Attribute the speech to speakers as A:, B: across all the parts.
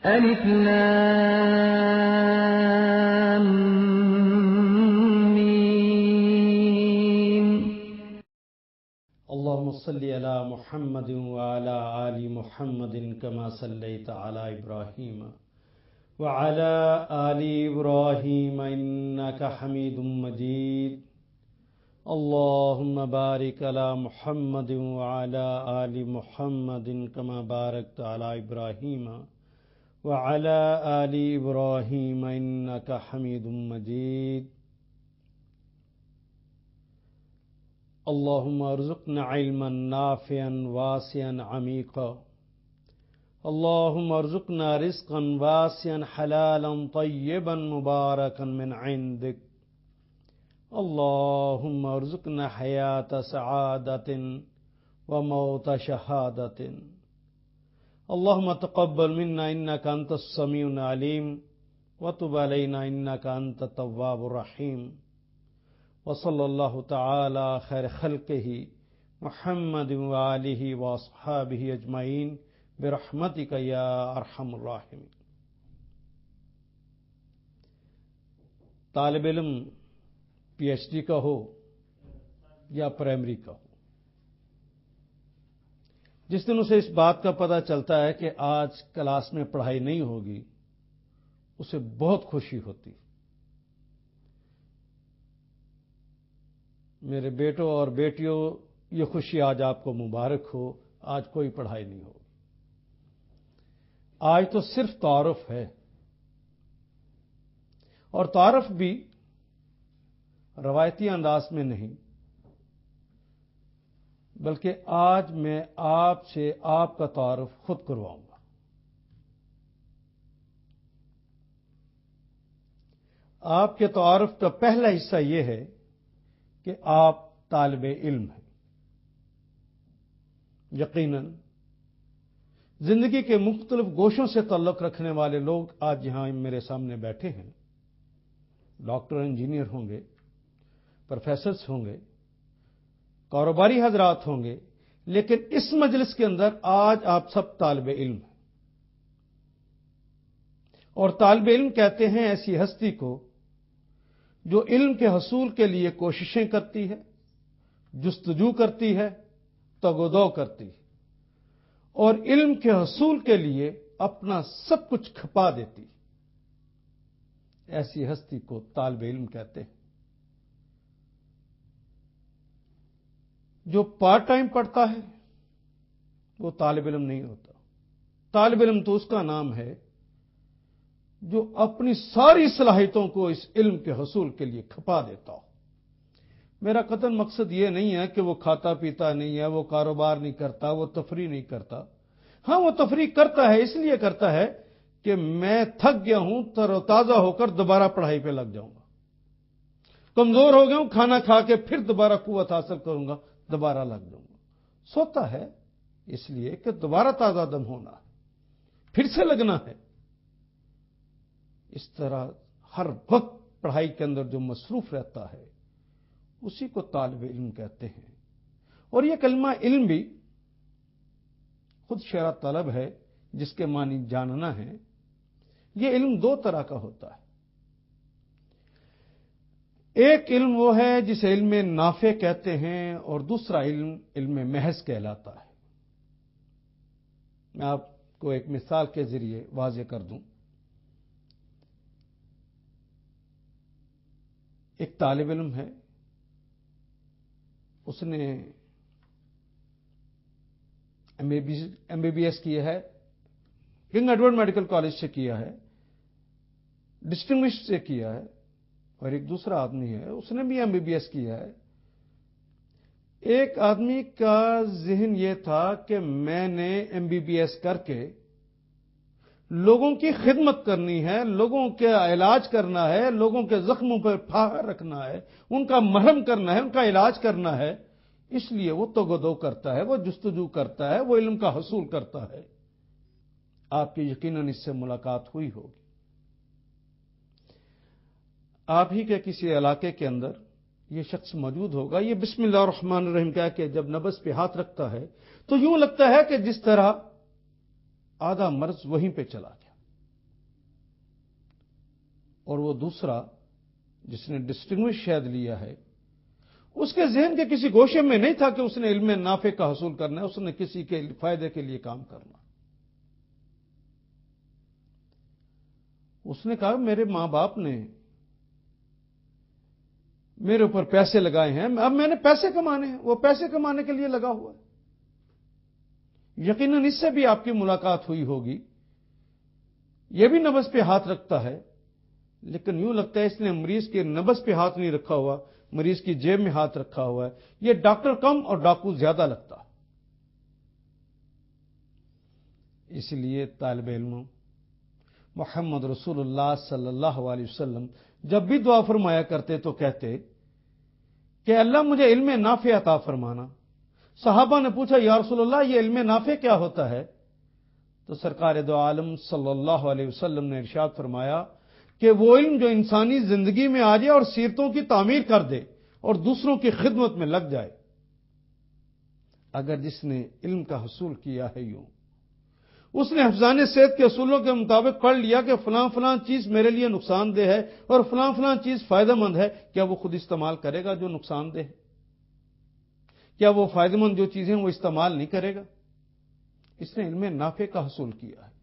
A: ألف لام ميم.
B: اللهم صل على محمد وعلى آل محمد كما صليت على إبراهيم وعلى آل إبراهيم إنك حميد مجيد. اللهم بارك على محمد وعلى آل محمد كما باركت على إبراهيم وعلى آل إبراهيم إنك حميد مجيد. اللهم ارزقنا علما نافعا واسعا عميقا. اللهم ارزقنا رزقا واسعا حلالا طيبا مباركا من عندك. اللهم ارزقنا حياة سعادة وموت شهادة. اللهم تقبل منا إنك أنت السميع العليم وتب علينا إنك أنت التواب الرحيم. وصلى الله تعالى خير خلقه محمد وآلہ وأصحابہ اجمعین برحمتک یا ارحم الراحمین. طالب علم پی ایچ ڈی کا ہو یا پرائمری کا ہو، جس دن اسے اس بات کا پتہ چلتا ہے کہ آج کلاس میں پڑھائی نہیں ہوگی، اسے بہت خوشی ہوتی. میرے بیٹوں اور بیٹیوں، یہ خوشی آج آپ کو مبارک ہو. آج کوئی پڑھائی نہیں ہوگی. آج تو صرف تعارف ہے، اور تعارف بھی روایتی انداز میں نہیں، بلکہ آج میں آپ سے آپ کا تعارف خود کرواؤں گا. آپ کے تعارف کا پہلا حصہ یہ ہے کہ آپ طالب علم ہیں. یقیناً زندگی کے مختلف گوشوں سے تعلق رکھنے والے لوگ آج یہاں میرے سامنے بیٹھے ہیں. ڈاکٹر، انجینئر ہوں گے، پروفیسرز ہوں گے، کاروباری حضرات ہوں گے، لیکن اس مجلس کے اندر آج آپ سب طالب علم ہیں. اور طالب علم کہتے ہیں ایسی ہستی کو جو علم کے حصول کے لیے کوششیں کرتی ہے، جستجو کرتی ہے، تگ و دو کرتی ہے، اور علم کے حصول کے لیے اپنا سب کچھ کھپا دیتی ہے. ایسی ہستی کو طالب علم کہتے ہیں. جو پارٹ ٹائم پڑھتا ہے وہ طالب علم نہیں ہوتا. طالب علم تو اس کا نام ہے جو اپنی ساری صلاحیتوں کو اس علم کے حصول کے لیے کھپا دیتا ہو. میرا قطعاً مقصد یہ نہیں ہے کہ وہ کھاتا پیتا نہیں ہے، وہ کاروبار نہیں کرتا، وہ تفریح نہیں کرتا. ہاں، وہ تفریح کرتا ہے، اس لیے کرتا ہے کہ میں تھک گیا ہوں، تر و تازہ ہو کر دوبارہ پڑھائی پہ لگ جاؤں گا. کمزور ہو گیا ہوں، کھانا کھا کے پھر دوبارہ قوت حاصل کروں گا، دوبارہ لگ جاؤں گا. سوتا ہے اس لیے کہ دوبارہ تازہ دم ہونا ہے، پھر سے لگنا ہے. اس طرح ہر وقت پڑھائی کے اندر جو مصروف رہتا ہے اسی کو طالب علم کہتے ہیں. اور یہ کلمہ علم بھی خود شرع طلب ہے، جس کے معنی جاننا ہے. یہ علم دو طرح کا ہوتا ہے. ایک علم وہ ہے جسے علم نافع کہتے ہیں، اور دوسرا علم علم محض کہلاتا ہے. میں آپ کو ایک مثال کے ذریعے واضح کر دوں. ایک طالب علم ہے، اس نے ایم بی بی ایس کیا ہے، کنگ ایڈورڈ میڈیکل کالج سے کیا ہے، ڈسٹنگوش سے کیا ہے. اور ایک دوسرا آدمی ہے، اس نے بھی ایم بی بی ایس کیا ہے. ایک آدمی کا ذہن یہ تھا کہ میں نے ایم بی بی ایس کر کے لوگوں کی خدمت کرنی ہے، لوگوں کا علاج کرنا ہے، لوگوں کے زخموں پر پھاہر رکھنا ہے، ان کا مرہم کرنا ہے، ان کا علاج کرنا ہے. اس لیے وہ تگ و دو کرتا ہے، وہ جستجو کرتا ہے، وہ علم کا حصول کرتا ہے. آپ کی یقیناً اس سے ملاقات ہوئی ہوگی. آپ ہی کے کسی علاقے کے اندر یہ شخص موجود ہوگا. یہ بسم اللہ الرحمن الرحیم کہہ کے جب نبض پہ ہاتھ رکھتا ہے تو یوں لگتا ہے کہ جس طرح آدھا مرض وہیں پہ چلا گیا. اور وہ دوسرا جس نے ڈسٹنگوش شہد لیا ہے اس کے ذہن کے کسی گوشے میں نہیں تھا کہ اس نے علم نافع کا حصول کرنا ہے، اس نے کسی کے فائدے کے لیے کام کرنا۔ اس نے کہا میرے ماں باپ نے میرے اوپر پیسے لگائے ہیں، اب میں نے پیسے کمانے ہیں، وہ پیسے کمانے کے لیے لگا ہوا ہے۔ یقیناً اس سے بھی آپ کی ملاقات ہوئی ہوگی، یہ بھی نبض پہ ہاتھ رکھتا ہے، لیکن یوں لگتا ہے اس نے مریض کے نبض پہ ہاتھ نہیں رکھا ہوا، مریض کی جیب میں ہاتھ رکھا ہوا ہے۔ یہ ڈاکٹر کم اور ڈاکو زیادہ لگتا ہے۔ اس لیے طالب علموں، محمد رسول اللہ صلی اللہ علیہ وسلم جب بھی دعا فرمایا کرتے تو کہتے کہ اللہ مجھے علم نافع عطا فرمانا۔ صحابہ نے پوچھا یا رسول اللہ یہ علم نافع کیا ہوتا ہے؟ تو سرکار دو عالم صلی اللہ علیہ وسلم نے ارشاد فرمایا کہ وہ علم جو انسانی زندگی میں آ جائے اور سیرتوں کی تعمیر کر دے اور دوسروں کی خدمت میں لگ جائے۔ اگر جس نے علم کا حصول کیا ہے یوں اس نے حفظان صحت کے اصولوں کے مطابق پڑھ لیا کہ فلاں فلاں چیز میرے لیے نقصان دہ ہے اور فلاں فلاں چیز فائدہ مند ہے، کیا وہ خود استعمال کرے گا جو نقصان دہ ہے؟ کیا وہ فائدہ مند جو چیزیں وہ استعمال نہیں کرے گا؟ اس نے علم نافع کا حصول کیا ہے۔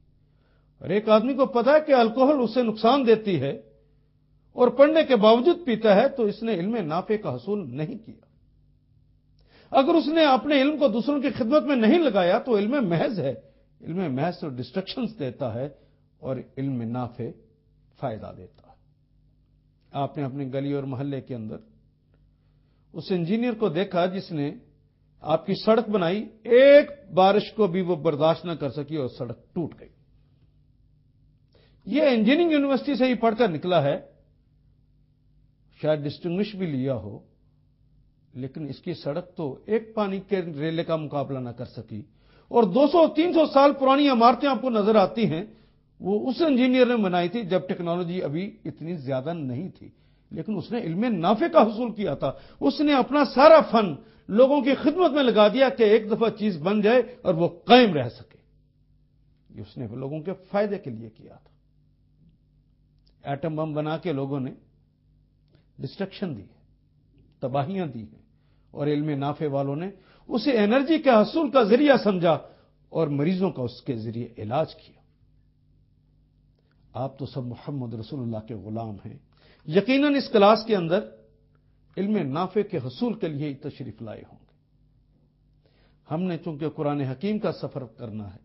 B: اور ایک آدمی کو پتا ہے کہ الکوہل اسے نقصان دیتی ہے اور پڑھنے کے باوجود پیتا ہے، تو اس نے علم نافع کا حصول نہیں کیا۔ اگر اس نے اپنے علم کو دوسروں کی خدمت میں نہیں لگایا تو علم محض ہے، علم محض تو ڈسٹریکشنز دیتا ہے اور علم نافع فائدہ دیتا ہے۔ آپ نے اپنی گلی اور محلے کے اندر اس انجینئر کو دیکھا جس نے آپ کی سڑک بنائی، ایک بارش کو بھی وہ برداشت نہ کر سکی اور سڑک ٹوٹ گئی۔ یہ انجینئرنگ یونیورسٹی سے ہی پڑھ کر نکلا ہے، شاید ڈسٹنگوش بھی لیا ہو، لیکن اس کی سڑک تو ایک پانی کے ریلے کا مقابلہ نہ کر سکی۔ اور 200-300 سال پرانی عمارتیں آپ کو نظر آتی ہیں، وہ اس انجینئر نے بنائی تھی جب ٹیکنالوجی ابھی اتنی زیادہ نہیں تھی، لیکن اس نے علم نافع کا حصول کیا تھا۔ اس نے اپنا سارا فن لوگوں کی خدمت میں لگا دیا کہ ایک دفعہ چیز بن جائے اور وہ قائم رہ سکے۔ یہ اس نے لوگوں کے فائدے کے لیے کیا تھا۔ ایٹم بم بنا کے لوگوں نے ڈسٹرکشن دی ہے، تباہیاں دی ہیں، اور علم نافع والوں نے اسے انرجی کے حصول کا ذریعہ سمجھا اور مریضوں کا اس کے ذریعے علاج کیا۔ آپ تو سب محمد رسول اللہ کے غلام ہیں، یقیناً اس کلاس کے اندر علم نافع کے حصول کے لیے تشریف لائے ہوں گے۔ ہم نے چونکہ قرآن حکیم کا سفر کرنا ہے،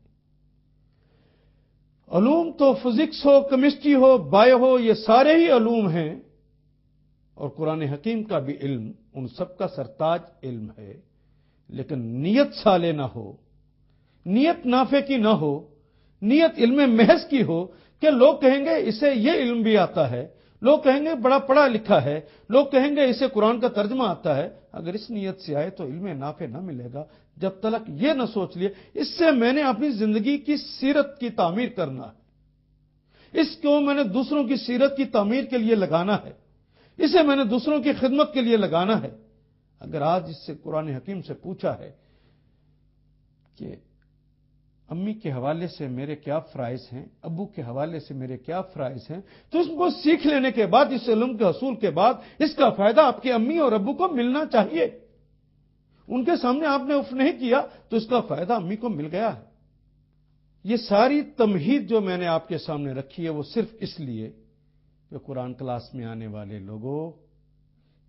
B: علوم تو فزکس ہو، کیمسٹری ہو، بایو ہو، یہ سارے ہی علوم ہیں، اور قرآن حکیم کا بھی علم ان سب کا سرتاج علم ہے، لیکن نیت صالح نہ ہو، نیت نافع کی نہ ہو، نیت علم محض کی ہو کہ لوگ کہیں گے اسے یہ علم بھی آتا ہے، لوگ کہیں گے بڑا پڑھا لکھا ہے، لوگ کہیں گے اسے قرآن کا ترجمہ آتا ہے۔ اگر اس نیت سے آئے تو علم نافع نہ ملے گا جب تک یہ نہ سوچ لیے اس سے میں نے اپنی زندگی کی سیرت کی تعمیر کرنا ہے، اس کو میں نے دوسروں کی سیرت کی تعمیر کے لیے لگانا ہے، اسے میں نے دوسروں کی خدمت کے لیے لگانا ہے۔ اگر آج اس سے قرآن حکیم سے پوچھا ہے کہ امی کے حوالے سے میرے کیا فرائض ہیں، ابو کے حوالے سے میرے کیا فرائض ہیں، تو اس کو سیکھ لینے کے بعد، اس علم کے حصول کے بعد، اس کا فائدہ آپ کے امی اور ابو کو ملنا چاہیے۔ ان کے سامنے آپ نے اف نہیں کیا تو اس کا فائدہ امی کو مل گیا ہے۔ یہ ساری تمہید جو میں نے آپ کے سامنے رکھی ہے وہ صرف اس لیے کہ قرآن کلاس میں آنے والے لوگوں،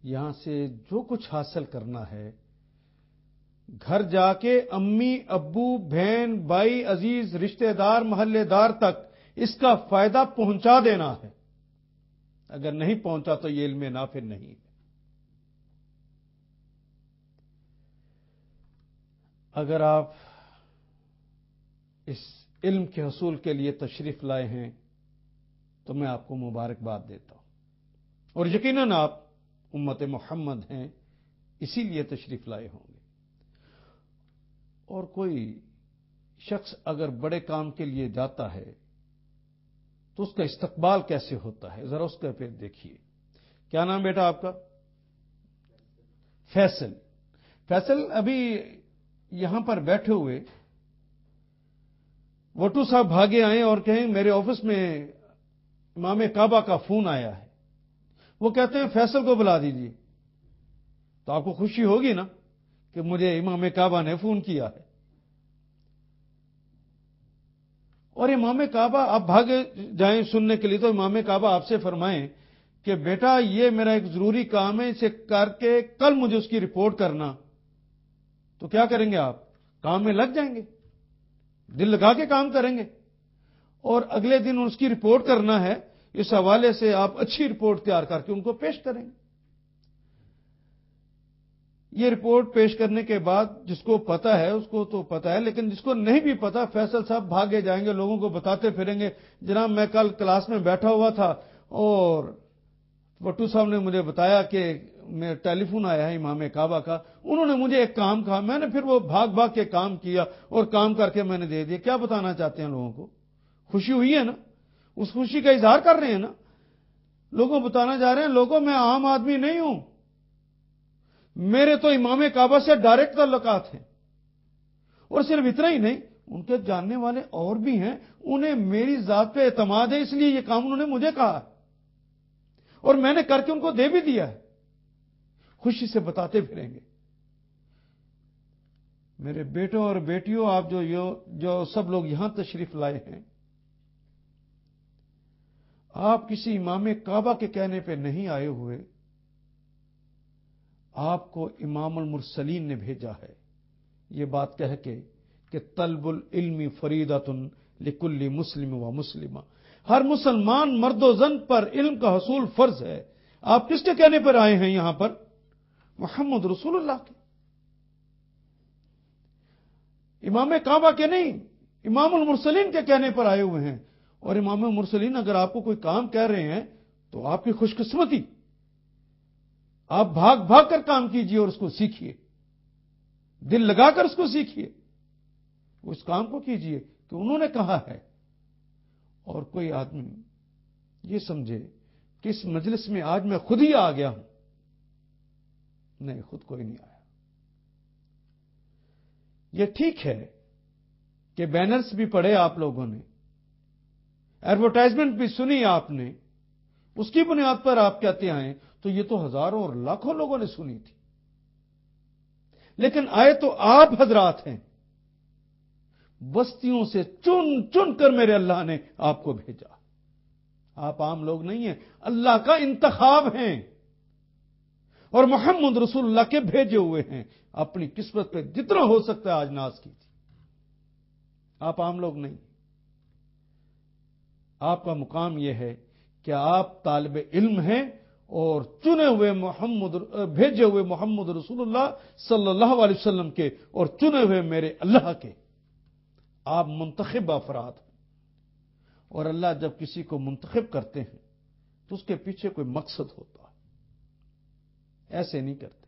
B: یہاں سے جو کچھ حاصل کرنا ہے، گھر جا کے امی، ابو، بہن، بھائی، عزیز، رشتہ دار، محلے دار تک اس کا فائدہ پہنچا دینا ہے۔ اگر نہیں پہنچا تو یہ علم نافع نہیں ہے۔ اگر آپ اس علم کے حصول کے لیے تشریف لائے ہیں تو میں آپ کو مبارکباد دیتا ہوں، اور یقیناً آپ امت محمد ہیں، اسی لیے تشریف لائے ہوں گے۔ اور کوئی شخص اگر بڑے کام کے لیے جاتا ہے تو اس کا استقبال کیسے ہوتا ہے، ذرا اس کا پھر دیکھیے۔ کیا نام بیٹا آپ کا؟ فیصل۔ فیصل ابھی یہاں پر بیٹھے ہوئے وٹو صاحب بھاگے آئیں اور کہیں میرے آفس میں امام کعبہ کا فون آیا ہے، وہ کہتے ہیں فیصل کو بلا دیجیے، تو آپ کو خوشی ہوگی نا کہ مجھے امام کعبہ نے فون کیا ہے۔ اور امام کعبہ آپ بھاگے جائیں سننے کے لیے، تو امام کعبہ آپ سے فرمائیں کہ بیٹا یہ میرا ایک ضروری کام ہے، اسے کر کے کل مجھے اس کی رپورٹ کرنا، تو کیا کریں گے آپ؟ کام میں لگ جائیں گے، دل لگا کے کام کریں گے، اور اگلے دن اس کی رپورٹ کرنا ہے، اس حوالے سے آپ اچھی رپورٹ تیار کر کے ان کو پیش کریں گے۔ یہ رپورٹ پیش کرنے کے بعد جس کو پتا ہے اس کو تو پتا ہے، لیکن جس کو نہیں بھی پتا، فیصل صاحب بھاگے جائیں گے، لوگوں کو بتاتے پھریں گے، جناب میں کل کلاس میں بیٹھا ہوا تھا اور وٹو صاحب نے مجھے بتایا کہ میں ٹیلی فون آیا ہے امام کعبہ کا، انہوں نے مجھے ایک کام کہا، میں نے پھر وہ بھاگ بھاگ کے کام کیا اور کام کر کے میں نے دے دیا۔ کیا بتانا چاہتے ہیں لوگوں کو؟ خوشی ہوئی ہے نا، اس خوشی کا اظہار کر رہے ہیں نا، لوگوں بتانا جا رہے ہیں لوگوں میں عام آدمی نہیں ہوں، میرے تو امام کعبہ سے ڈائریکٹ تعلقات ہیں، اور صرف اتنا ہی نہیں، ان کے جاننے والے اور بھی ہیں، انہیں میری ذات پہ اعتماد ہے، اس لیے یہ کام انہوں نے مجھے کہا اور میں نے کر کے ان کو دے بھی دیا ہے۔ خوشی سے بتاتے پھریں گے۔ میرے بیٹوں اور بیٹیوں، آپ جو سب لوگ یہاں تشریف لائے ہیں، آپ کسی امام کعبہ کے کہنے پہ نہیں آئے ہوئے، آپ کو امام المرسلین نے بھیجا ہے یہ بات کہہ کے کہ طلب العلم فریضۃ لکل مسلم و مسلمہ، ہر مسلمان مرد و زن پر علم کا حصول فرض ہے۔ آپ کس کے کہنے پر آئے ہیں یہاں پر؟ محمد رسول اللہ کے، امام کعبہ کے نہیں، امام المرسلین کے کہنے پر آئے ہوئے ہیں۔ اور امام المرسلین اگر آپ کو کوئی کام کہہ رہے ہیں تو آپ کی خوش قسمتی، آپ بھاگ بھاگ کر کام کیجئے اور اس کو سیکھیے، دل لگا کر اس کو سیکھیے، اس کام کو کیجئے کہ انہوں نے کہا ہے۔ اور کوئی آدمی یہ سمجھے کہ اس مجلس میں آج میں خود ہی آ گیا ہوں، نہیں، خود کوئی نہیں آیا۔ یہ ٹھیک ہے کہ بینرز بھی پڑھے آپ لوگوں نے، ایڈورٹائزمنٹ بھی سنی آپ نے، اس کی بنیاد پر آپ کہتے آئے، تو یہ تو ہزاروں اور لاکھوں لوگوں نے سنی تھی، لیکن آئے تو آپ حضرات ہیں، بستیوں سے چن چن کر میرے اللہ نے آپ کو بھیجا۔ آپ عام لوگ نہیں ہیں، اللہ کا انتخاب ہیں، اور محمد رسول اللہ کے بھیجے ہوئے ہیں۔ اپنی قسمت پہ جتنا ہو سکتا ہے آج ناز کی تھی۔ آپ عام لوگ نہیں، آپ کا مقام یہ ہے کہ آپ طالب علم ہیں اور چنے ہوئے بھیجے ہوئے محمد رسول اللہ صلی اللہ علیہ وسلم کے، اور چنے ہوئے میرے اللہ کے، آپ منتخب افراد ہیں۔ اور اللہ جب کسی کو منتخب کرتے ہیں تو اس کے پیچھے کوئی مقصد ہوتا ہے، ایسے نہیں کرتے۔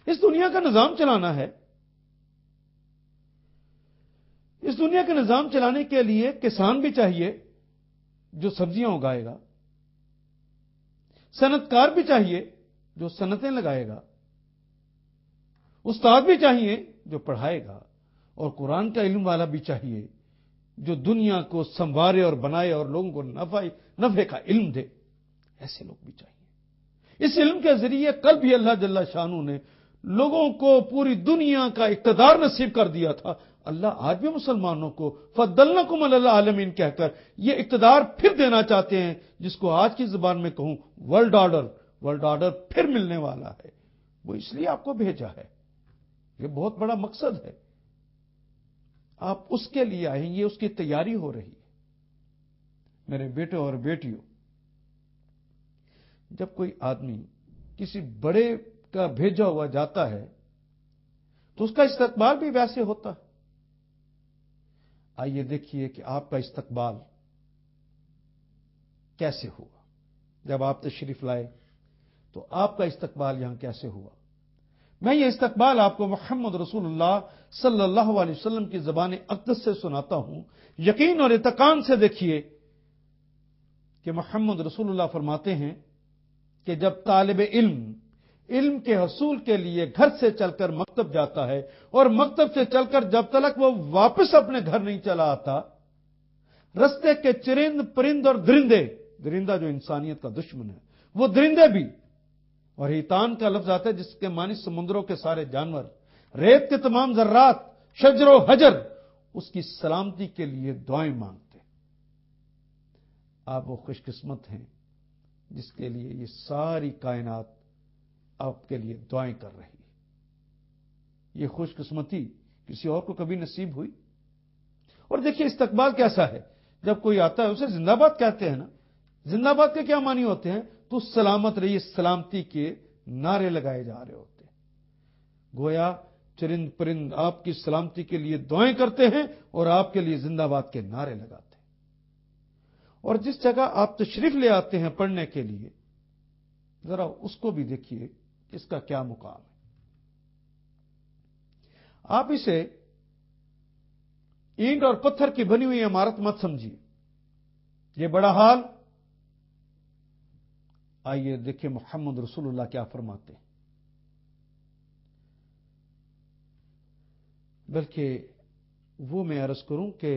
B: اس دنیا کا نظام چلانا ہے، اس دنیا کا نظام چلانے کے لیے کسان بھی چاہیے جو سبزیاں اگائے گا، صنعت کار بھی چاہیے جو صنعتیں لگائے گا، استاد بھی چاہیے جو پڑھائے گا، اور قرآن کا علم والا بھی چاہیے جو دنیا کو سنوارے اور بنائے اور لوگوں کو نفع کا علم دے۔ ایسے لوگ بھی چاہیے۔ اس علم کے ذریعے کل بھی اللہ جل شانہ نے لوگوں کو پوری دنیا کا اقتدار نصیب کر دیا تھا، اللہ آج بھی مسلمانوں کو فضلناکم علی العالمین کہہ کر یہ اقتدار پھر دینا چاہتے ہیں، جس کو آج کی زبان میں کہوں ورلڈ آرڈر پھر ملنے والا ہے۔ وہ اس لیے آپ کو بھیجا ہے، یہ بہت بڑا مقصد ہے، آپ اس کے لیے آئیں، یہ اس کی تیاری ہو رہی ہے۔ میرے بیٹوں اور بیٹیوں، جب کوئی آدمی کسی بڑے کا بھیجا ہوا جاتا ہے تو اس کا استقبال بھی ویسے ہوتا ہے۔ آئیے دیکھیے کہ آپ کا استقبال کیسے ہوا، جب آپ تشریف لائے تو آپ کا استقبال یہاں کیسے ہوا۔ میں یہ استقبال آپ کو محمد رسول اللہ صلی اللہ علیہ وسلم کی زبان اقدس سے سناتا ہوں۔ یقین اور اتقان سے دیکھیے کہ محمد رسول اللہ فرماتے ہیں کہ جب طالب علم کے حصول کے لیے گھر سے چل کر مکتب جاتا ہے، اور مکتب سے چل کر جب تک وہ واپس اپنے گھر نہیں چلا آتا، رستے کے چرند پرند اور درندے درندہ جو انسانیت کا دشمن ہے، وہ درندے بھی، اور حیتان کا لفظ آتا ہے جس کے معنی سمندروں کے سارے جانور، ریت کے تمام ذرات، شجر و حجر اس کی سلامتی کے لیے دعائیں مانگتے. آپ وہ خوش قسمت ہیں جس کے لیے یہ ساری کائنات آپ کے لیے دعائیں کر رہی ہے. یہ خوش قسمتی کسی اور کو کبھی نصیب ہوئی؟ اور دیکھیے استقبال کیسا ہے. جب کوئی آتا ہے اسے زندہ باد کہتے ہیں نا. زندہ باد کے کیا معنی ہوتے ہیں؟ تو سلامت رہیے، سلامتی کے نعرے لگائے جا رہے ہوتے ہیں. گویا چرند پرند آپ کی سلامتی کے لیے دعائیں کرتے ہیں اور آپ کے لیے زندہ باد کے نعرے لگاتے ہیں. اور جس جگہ آپ تشریف لے آتے ہیں پڑھنے کے لیے، ذرا اس کو بھی دیکھیے اس کا کیا مقام ہے. آپ اسے اینٹ اور پتھر کی بنی ہوئی عمارت مت سمجھیے، یہ بڑا حال. آئیے دیکھیں محمد رسول اللہ کیا فرماتے ہیں. بلکہ وہ میں عرض کروں کہ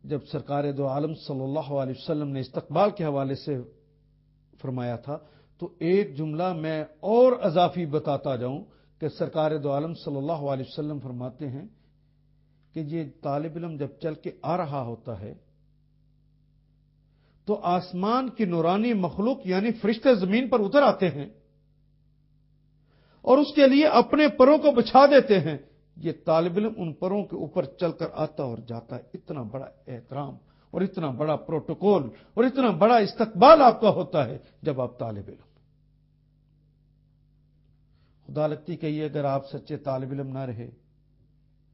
B: جب سرکار دو عالم صلی اللہ علیہ وسلم نے استقبال کے حوالے سے فرمایا تھا تو ایک جملہ میں اور اضافی بتاتا جاؤں کہ سرکار دو عالم صلی اللہ علیہ وسلم فرماتے ہیں کہ یہ طالب علم جب چل کے آ رہا ہوتا ہے تو آسمان کی نورانی مخلوق یعنی فرشتے زمین پر اتر آتے ہیں اور اس کے لیے اپنے پروں کو بچھا دیتے ہیں. یہ طالب علم ان پروں کے اوپر چل کر آتا اور جاتا ہے. اتنا بڑا احترام اور اتنا بڑا پروٹوکول اور اتنا بڑا استقبال آپ کا ہوتا ہے جب آپ طالب علم. خدا لگتی کہیے اگر آپ سچے طالب علم نہ رہے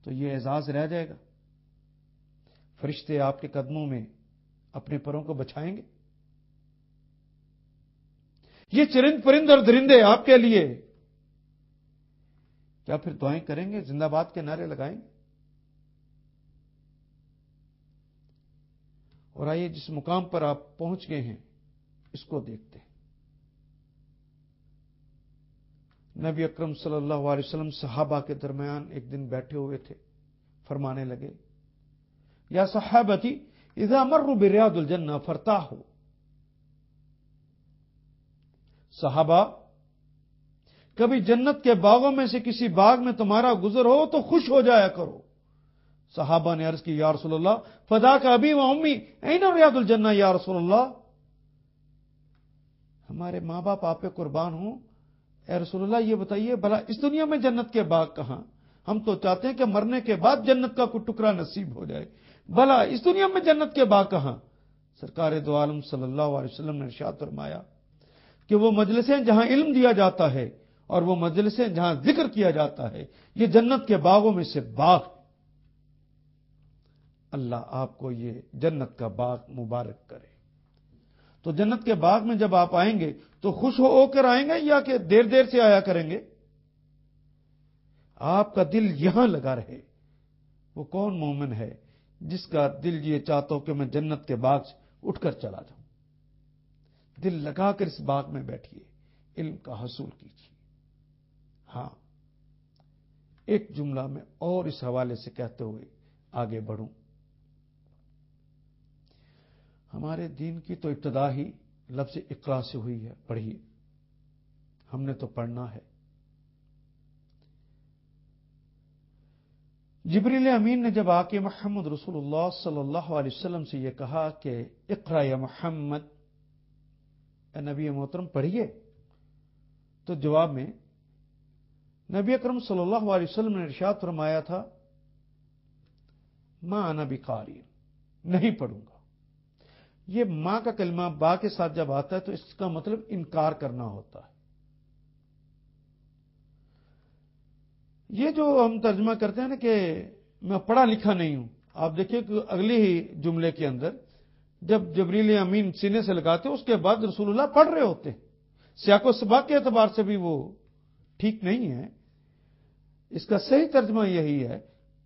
B: تو یہ اعزاز رہ جائے گا. فرشتے آپ کے قدموں میں اپنے پروں کو بچھائیں گے. یہ چرند پرند اور درندے آپ کے لیے کیا پھر دعائیں کریں گے، زندہ باد کے نعرے لگائیں گے؟ اور آئیے جس مقام پر آپ پہنچ گئے ہیں اس کو دیکھتے ہیں. نبی اکرم صلی اللہ علیہ وسلم صحابہ کے درمیان ایک دن بیٹھے ہوئے تھے، فرمانے لگے یا صحابتی اذا مروا بریاض الجنہ فارتاحوا. صحابہ کبھی جنت کے باغوں میں سے کسی باغ میں تمہارا گزر ہو تو خوش ہو جایا کرو. صحابہ نے عرض کی یا رسول اللہ فداک ابی و امی این ریاض الجنہ یا رسول اللہ. ہمارے ماں باپ آپ پہ قربان ہوں، اے رسول اللہ یہ بتائیے بھلا اس دنیا میں جنت کے باغ کہاں؟ ہم تو چاہتے ہیں کہ مرنے کے بعد جنت کا کوئی ٹکڑا نصیب ہو جائے، بھلا اس دنیا میں جنت کے باغ کہاں؟ سرکار دو عالم صلی اللہ علیہ وسلم نے ارشاد فرمایا کہ وہ مجلسیں جہاں علم دیا جاتا ہے اور وہ مجلسیں جہاں ذکر کیا جاتا ہے یہ جنت کے باغوں میں سے باغ. اللہ آپ کو یہ جنت کا باغ مبارک کرے. تو جنت کے باغ میں جب آپ آئیں گے تو خوش ہو کر آئیں گے یا کہ دیر دیر سے آیا کریں گے؟ آپ کا دل یہاں لگا رہے. وہ کون مومن ہے جس کا دل یہ چاہتا ہو کہ میں جنت کے باغ سے اٹھ کر چلا جاؤں؟ دل لگا کر اس باغ میں بیٹھیے، علم کا حصول کیجیے. ہاں ایک جملہ میں اور اس حوالے سے کہتے ہوئے آگے بڑھوں. ہمارے دین کی تو ابتدا ہی لفظ اقرا سے ہوئی ہے. پڑھیے، ہم نے تو پڑھنا ہے. جبریل امین نے جب آ کے محمد رسول اللہ صلی اللہ علیہ وسلم سے یہ کہا کہ اقرا یا محمد، اے نبی محترم پڑھیے، تو جواب میں نبی اکرم صلی اللہ علیہ وسلم نے ارشاد فرمایا تھا ما انا بقاری، نہیں پڑھوں گا. یہ ماں کا کلمہ با کے ساتھ جب آتا ہے تو اس کا مطلب انکار کرنا ہوتا ہے. یہ جو ہم ترجمہ کرتے ہیں نا کہ میں پڑھا لکھا نہیں ہوں، آپ دیکھیں کہ اگلے ہی جملے کے اندر جب جبریل امین سینے سے لگاتے اس کے بعد رسول اللہ پڑھ رہے ہوتے ہیں. سیاق و سباق کے اعتبار سے بھی وہ ٹھیک نہیں ہے. اس کا صحیح ترجمہ یہی ہے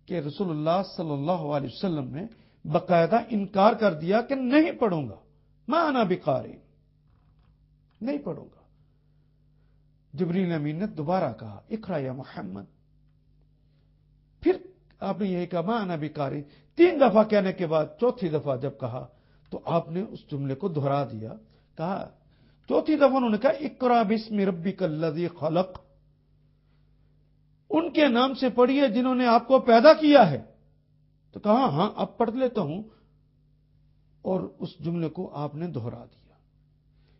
B: کہ رسول اللہ صلی اللہ علیہ وسلم نے باقاعدہ انکار کر دیا کہ نہیں پڑھوں گا. ما انا بقاری، نہیں پڑھوں گا. جبریل امین نے دوبارہ کہا اقرا یا محمد. پھر آپ نے یہی کہا ما انا بقاری. 3 دفعہ کہنے کے بعد چوتھی دفعہ جب کہا تو آپ نے اس جملے کو دہرا دیا. کہا چوتھی دفعہ انہوں نے کہا اقرا بسم ربک الذی خلق. ان کے نام سے پڑھیے جنہوں نے آپ کو پیدا کیا ہے. تو کہا ہاں اب پڑھ لیتا ہوں, اور اس جملے کو آپ نے دہرا دیا.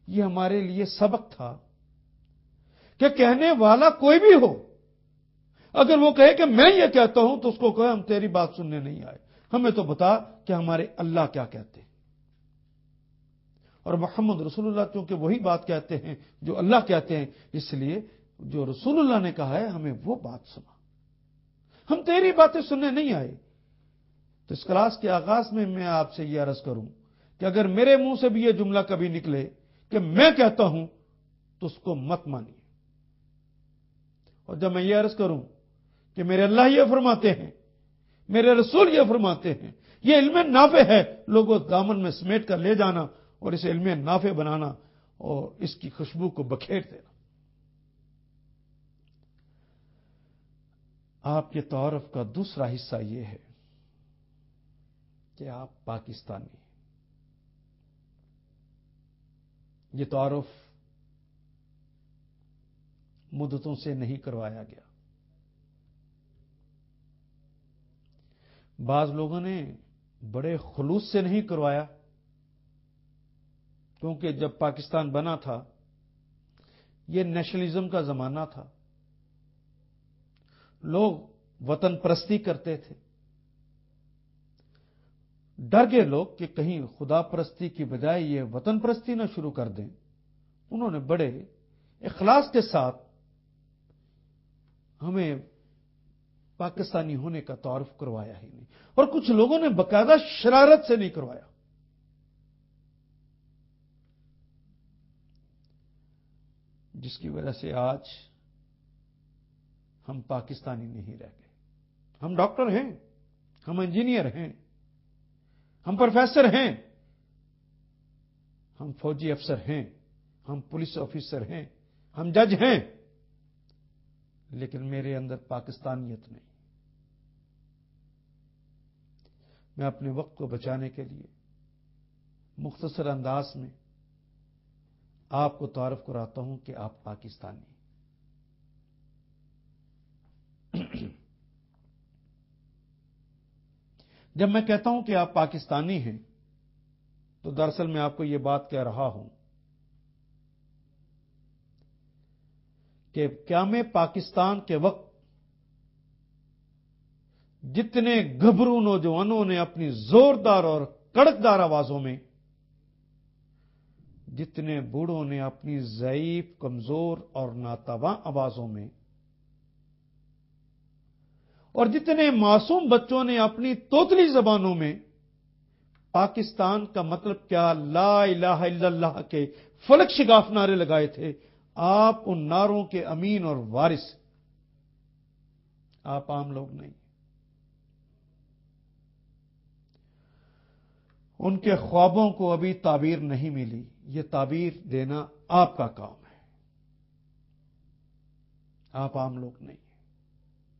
B: یہ ہمارے لیے سبق تھا کہ کہنے والا کوئی بھی ہو, اگر وہ کہے کہ میں یہ کہتا ہوں تو اس کو کہے ہم تیری بات سننے نہیں آئے, ہمیں تو بتا کہ ہمارے اللہ کیا کہتے ہیں. اور محمد رسول اللہ چونکہ وہی بات کہتے ہیں جو اللہ کہتے ہیں, اس لیے جو رسول اللہ نے کہا ہے ہمیں وہ بات سنا, ہم تیری باتیں سننے نہیں آئے. تو اس کلاس کے آغاز میں آپ سے یہ عرض کروں کہ اگر میرے منہ سے بھی یہ جملہ کبھی نکلے کہ میں کہتا ہوں تو اس کو مت مانیے. اور جب میں یہ عرض کروں کہ میرے اللہ یہ فرماتے ہیں, میرے رسول یہ فرماتے ہیں, یہ علم نافع ہے, لوگوں دامن میں سمیٹ کر لے جانا اور اسے علم نافع بنانا اور اس کی خوشبو کو بکھیر دینا. آپ کے تعارف کا دوسرا حصہ یہ ہے کہ آپ پاکستانی ہیں. یہ تعارف مدتوں سے نہیں کروایا گیا. بعض لوگوں نے بڑے خلوص سے نہیں کروایا, کیونکہ جب پاکستان بنا تھا یہ نیشنلزم کا زمانہ تھا, لوگ وطن پرستی کرتے تھے. ڈر گئے لوگ کہ کہیں خدا پرستی کی بجائے یہ وطن پرستی نہ شروع کر دیں. انہوں نے بڑے اخلاص کے ساتھ ہمیں پاکستانی ہونے کا تعارف کروایا ہی نہیں, اور کچھ لوگوں نے باقاعدہ شرارت سے نہیں کروایا. جس کی وجہ سے آج ہم پاکستانی نہیں رہ گئے. ہم ڈاکٹر ہیں, ہم انجینئر ہیں, ہم پروفیسر ہیں, ہم فوجی افسر ہیں, ہم پولیس آفیسر ہیں, ہم جج ہیں, لیکن میرے اندر پاکستانیت نہیں. میں اپنے وقت کو بچانے کے لیے مختصر انداز میں آپ کو تعارف کراتا ہوں کہ آپ پاکستانی. جب میں کہتا ہوں کہ آپ پاکستانی ہیں تو دراصل میں آپ کو یہ بات کہہ رہا ہوں کہ قیام پاکستان کے وقت جتنے گھبرو نوجوانوں نے اپنی زوردار اور کڑکدار آوازوں میں, جتنے بوڑھوں نے اپنی ضعیف, کمزور اور ناتواں آوازوں میں, اور جتنے معصوم بچوں نے اپنی توتلی زبانوں میں پاکستان کا مطلب کیا, لا الہ الا اللہ کے فلک شگاف نعرے لگائے تھے, آپ ان نعروں کے امین اور وارث. آپ عام لوگ نہیں. ان کے خوابوں کو ابھی تعبیر نہیں ملی, یہ تعبیر دینا آپ کا کام ہے. آپ عام لوگ نہیں,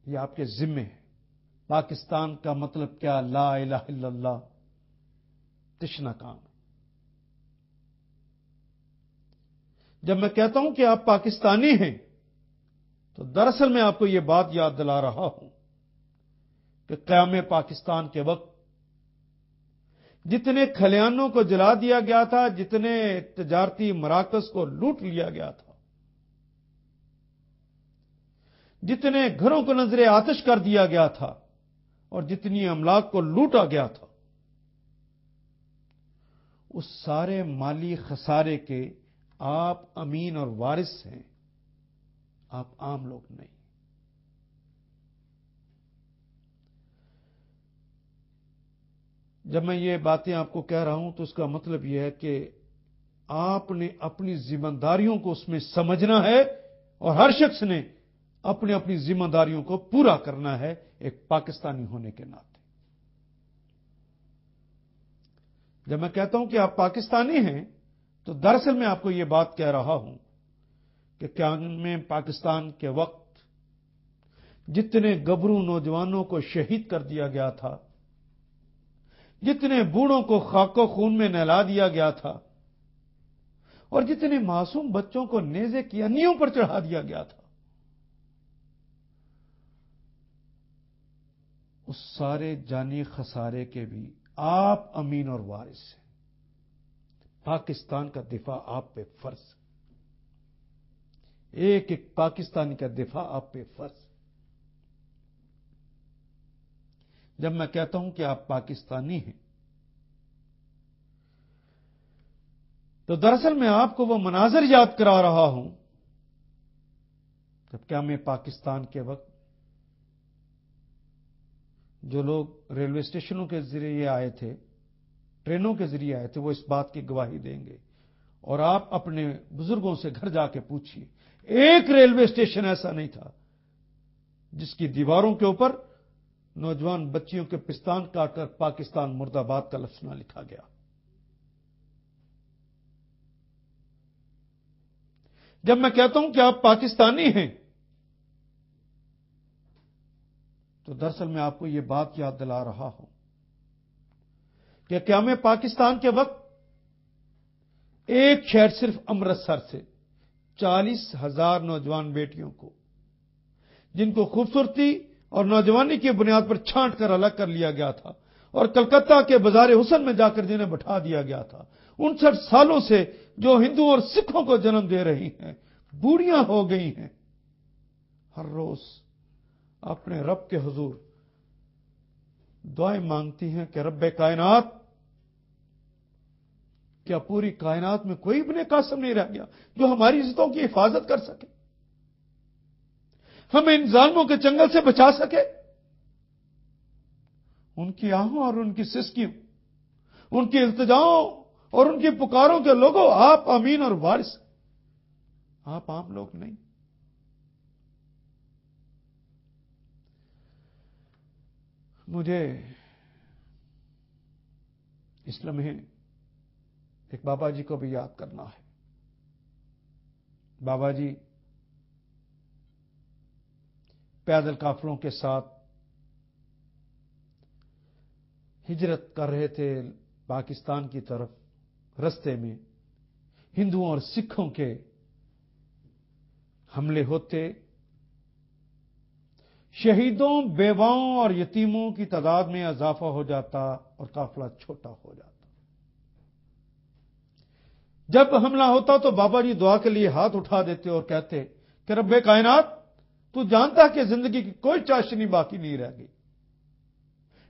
B: یہ آپ کے ذمے ہے. پاکستان کا مطلب کیا, لا الہ الا اللہ, تشنا کام ہے. جب میں کہتا ہوں کہ آپ پاکستانی ہیں تو دراصل میں آپ کو یہ بات یاد دلا رہا ہوں کہ قیام پاکستان کے وقت جتنے کھلیانوں کو جلا دیا گیا تھا, جتنے تجارتی مراکز کو لوٹ لیا گیا تھا, جتنے گھروں کو نظر آتش کر دیا گیا تھا, اور جتنی املاک کو لوٹا گیا تھا, اس سارے مالی خسارے کے آپ امین اور وارث ہیں. آپ عام لوگ نہیں. جب میں یہ باتیں آپ کو کہہ رہا ہوں تو اس کا مطلب یہ ہے کہ آپ نے اپنی ذمہ داریوں کو اس میں سمجھنا ہے, اور ہر شخص نے اپنی اپنی ذمہ داریوں کو پورا کرنا ہے ایک پاکستانی ہونے کے ناطے. جب میں کہتا ہوں کہ آپ پاکستانی ہیں تو دراصل میں آپ کو یہ بات کہہ رہا ہوں کہ قیام پاکستان کے وقت جتنے گبرو نوجوانوں کو شہید کر دیا گیا تھا, جتنے بوڑھوں کو خاک و خون میں نہلا دیا گیا تھا اور جتنے معصوم بچوں کو نیزے کی انیوں پر چڑھا دیا گیا تھا، اس سارے جانی خسارے کے بھی آپ امین اور وارث ہیں۔ پاکستان کا دفاع آپ پہ فرض ہے، ایک ایک پاکستانی کا دفاع آپ پہ فرض ہے۔ جب میں کہتا ہوں کہ آپ پاکستانی ہیں تو دراصل میں آپ کو وہ مناظر یاد کرا رہا ہوں جب قیام پاکستان کے وقت جو لوگ ریلوے اسٹیشنوں کے ذریعے آئے تھے، ٹرینوں کے ذریعے آئے تھے، وہ اس بات کی گواہی دیں گے۔ اور آپ اپنے بزرگوں سے گھر جا کے پوچھیے، ایک ریلوے اسٹیشن ایسا نہیں تھا جس کی دیواروں کے اوپر نوجوان بچیوں کے پستان کاٹ کر پاکستان مرد آباد کا لفظ نہ لکھا گیا۔ جب میں کہتا ہوں کہ آپ پاکستانی ہیں تو دراصل میں آپ کو یہ بات یاد دلا رہا ہوں کہ قیام پاکستان کے وقت ایک شہر صرف امرتسر سے 40,000 نوجوان بیٹیوں کو، جن کو خوبصورتی اور نوجوانی کی بنیاد پر چھانٹ کر الگ کر لیا گیا تھا اور کلکتہ کے بازار حسن میں جا کر جنہیں بٹھا دیا گیا تھا، 59 سالوں سے جو ہندوؤں اور سکھوں کو جنم دے رہی ہیں، بوڑھیاں ہو گئی ہیں، ہر روز اپنے رب کے حضور دعائیں مانگتی ہیں کہ رب کائنات، کیا پوری کائنات میں کوئی ابن قاسم نہیں رہ گیا جو ہماری عزتوں کی حفاظت کر سکے، ہمیں ان ظالموں کے چنگل سے بچا سکے؟ ان کی آہوں اور ان کی سسکیوں، ان کی التجاؤں اور ان کی پکاروں کے لوگوں، آپ امین اور وارث، آپ عام لوگ نہیں۔ مجھے اس لمحے ایک بابا جی کو بھی یاد کرنا ہے۔ بابا جی پیدل قافلوں کے ساتھ ہجرت کر رہے تھے پاکستان کی طرف، رستے میں ہندوؤں اور سکھوں کے حملے ہوتے، شہیدوں، بیواؤں اور یتیموں کی تعداد میں اضافہ ہو جاتا اور قافلہ چھوٹا ہو جاتا۔ جب حملہ ہوتا تو بابا جی دعا کے لیے ہاتھ اٹھا دیتے اور کہتے کہ رب کائنات، تو جانتا کہ زندگی کی کوئی چاشنی باقی نہیں رہ گئی،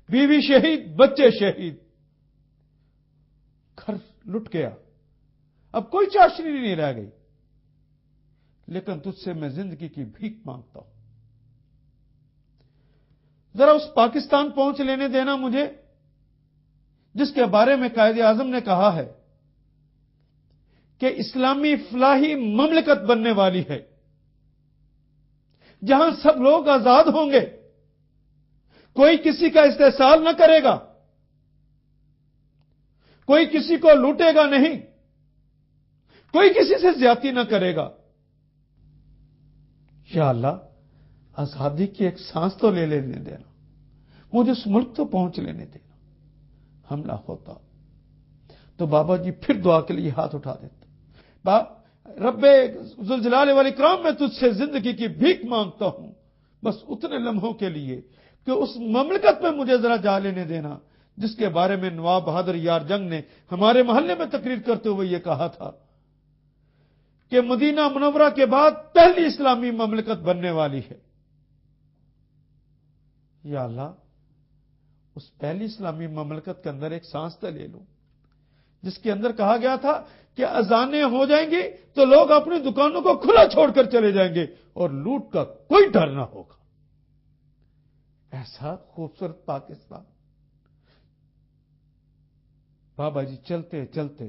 B: بیوی شہید، بچے شہید، گھر لٹ گیا، اب کوئی چاشنی نہیں رہ گئی، لیکن تجھ سے میں زندگی کی بھیک مانگتا ہوں، ذرا اس پاکستان پہنچ لینے دینا مجھے جس کے بارے میں قائد اعظم نے کہا ہے کہ اسلامی فلاحی مملکت بننے والی ہے، جہاں سب لوگ آزاد ہوں گے، کوئی کسی کا استحصال نہ کرے گا، کوئی کسی کو لوٹے گا نہیں، کوئی کسی سے زیادتی نہ کرے گا۔ یا اللہ، آزادی کی ایک سانس تو لے لینے دینا، مجھے اس ملک تو پہنچ لینے دینا۔ حملہ ہوتا تو بابا جی پھر دعا کے لیے ہاتھ اٹھا دیتے، رب ذوالجلال والاکرام، میں تجھ سے زندگی کی بھیک مانگتا ہوں، بس اتنے لمحوں کے لیے کہ اس مملکت میں مجھے ذرا جا لینے دینا جس کے بارے میں نواب بہادر یار جنگ نے ہمارے محلے میں تقریر کرتے ہوئے یہ کہا تھا کہ مدینہ منورہ کے بعد پہلی اسلامی مملکت بننے والی ہے۔ یا اللہ، اس پہلی اسلامی مملکت کے اندر ایک سانس تو لے لوں جس کے اندر کہا گیا تھا کہ اذانیں ہو جائیں گی تو لوگ اپنی دکانوں کو کھلا چھوڑ کر چلے جائیں گے اور لوٹ کا کوئی ڈر نہ ہوگا۔ ایسا خوبصورت پاکستان۔ بابا جی چلتے چلتے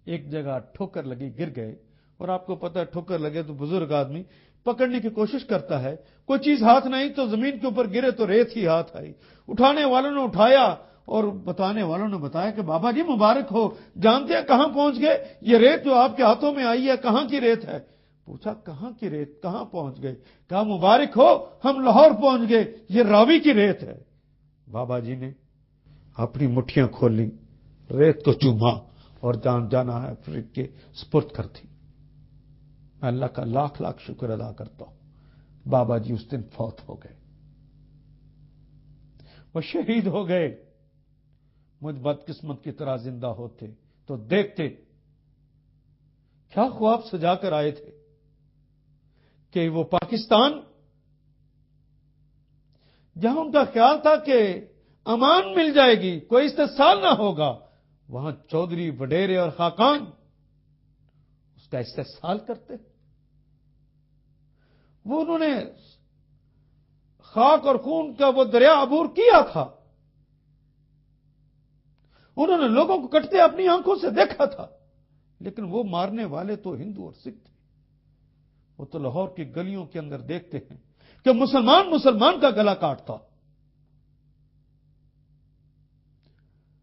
B: ایک جگہ ٹھوکر لگی، گر گئے، اور آپ کو پتہ ہے ٹھوکر لگے تو بزرگ آدمی پکڑنے کی کوشش کرتا ہے، کوئی چیز ہاتھ نہیں تو زمین کے اوپر گرے تو ریت ہی ہاتھ آئی، اٹھانے والوں نے اٹھایا اور بتانے والوں نے بتایا کہ بابا جی مبارک ہو، جانتے ہیں کہاں پہنچ گئے؟ یہ ریت جو آپ کے ہاتھوں میں آئی ہے کہاں کی ریت ہے؟ پوچھا کہاں کی ریت، کہاں پہنچ گئے؟ کہا مبارک ہو، ہم لاہور پہنچ گئے، یہ راوی کی ریت ہے۔ بابا جی نے اپنی مٹھیاں کھولی، ریت کو چوما اور جانا ہے پھر کے سپرد کر دی۔ میں اللہ کا لاکھ لاکھ شکر ادا کرتا ہوں، بابا جی اس دن فوت ہو گئے، وہ شہید ہو گئے۔ مجھ بدقسمت کی طرح زندہ ہوتے تو دیکھتے کیا خواب سجا کر آئے تھے کہ وہ پاکستان جہاں ان کا خیال تھا کہ امان مل جائے گی، کوئی استحصال نہ ہوگا، وہاں چودھری وڈیرے اور خاقان اس کا استحصال کرتے۔ وہ انہوں نے خاک اور خون کا وہ دریا عبور کیا تھا، انہوں نے لوگوں کو کٹتے اپنی آنکھوں سے دیکھا تھا، لیکن وہ مارنے والے تو ہندو اور سکھ تھے۔ وہ تو لاہور کی گلیوں کے اندر دیکھتے ہیں کہ مسلمان کا گلا کاٹتا،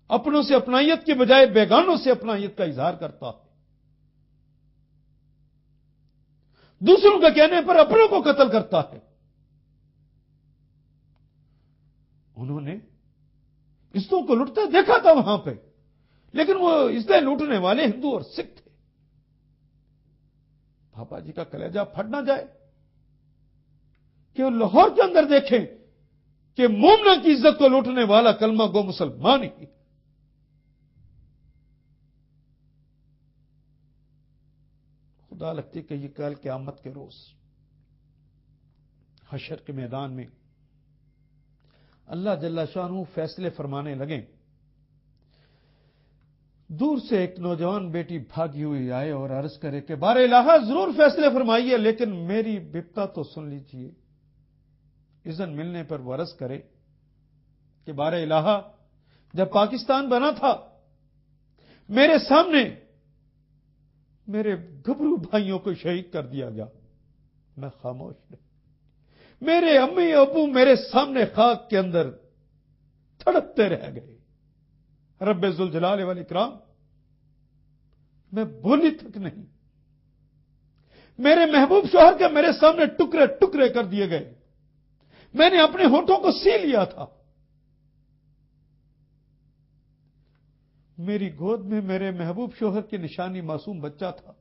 B: اپنوں سے اپنائیت کے بجائے بیگانوں سے اپنائیت کا اظہار کرتا ہے، دوسروں کے کہنے پر اپنوں کو قتل کرتا ہے۔ انہوں نے عزتوں کو لوٹتا دیکھا تھا وہاں پہ، لیکن وہ عزتیں لوٹنے والے ہندو اور سکھ تھے۔ بابا جی کا کلیجہ پھٹ نہ جائے کہ وہ لاہور کے اندر دیکھیں کہ مومنا کی عزت کو لوٹنے والا کلمہ گو مسلمان ہی۔ خدا لگتی کہ یہ کل قیامت کے روز حشر کے میدان میں اللہ جل شانہ فیصلے فرمانے لگیں۔ دور سے ایک نوجوان بیٹی بھاگی ہوئی آئے اور عرض کرے کہ بار الہ ضرور فیصلے فرمائیے، لیکن میری بپتا تو سن لیجیے۔ اذن ملنے پر وہ عرض کرے کہ بار الہ، جب پاکستان بنا تھا میرے سامنے میرے گھبرو بھائیوں کو شہید کر دیا گیا، میں خاموش رہی۔ میرے امی ابو میرے سامنے خاک کے اندر تڑپتے رہ گئے۔ رب ذوالجلال والاکرام، میں بولی تک نہیں۔ میرے محبوب شوہر کے میرے سامنے ٹکڑے ٹکڑے کر دیے گئے، میں نے اپنے ہونٹوں کو سی لیا تھا۔ میری گود میں میرے محبوب شوہر کی نشانی معصوم بچہ تھا۔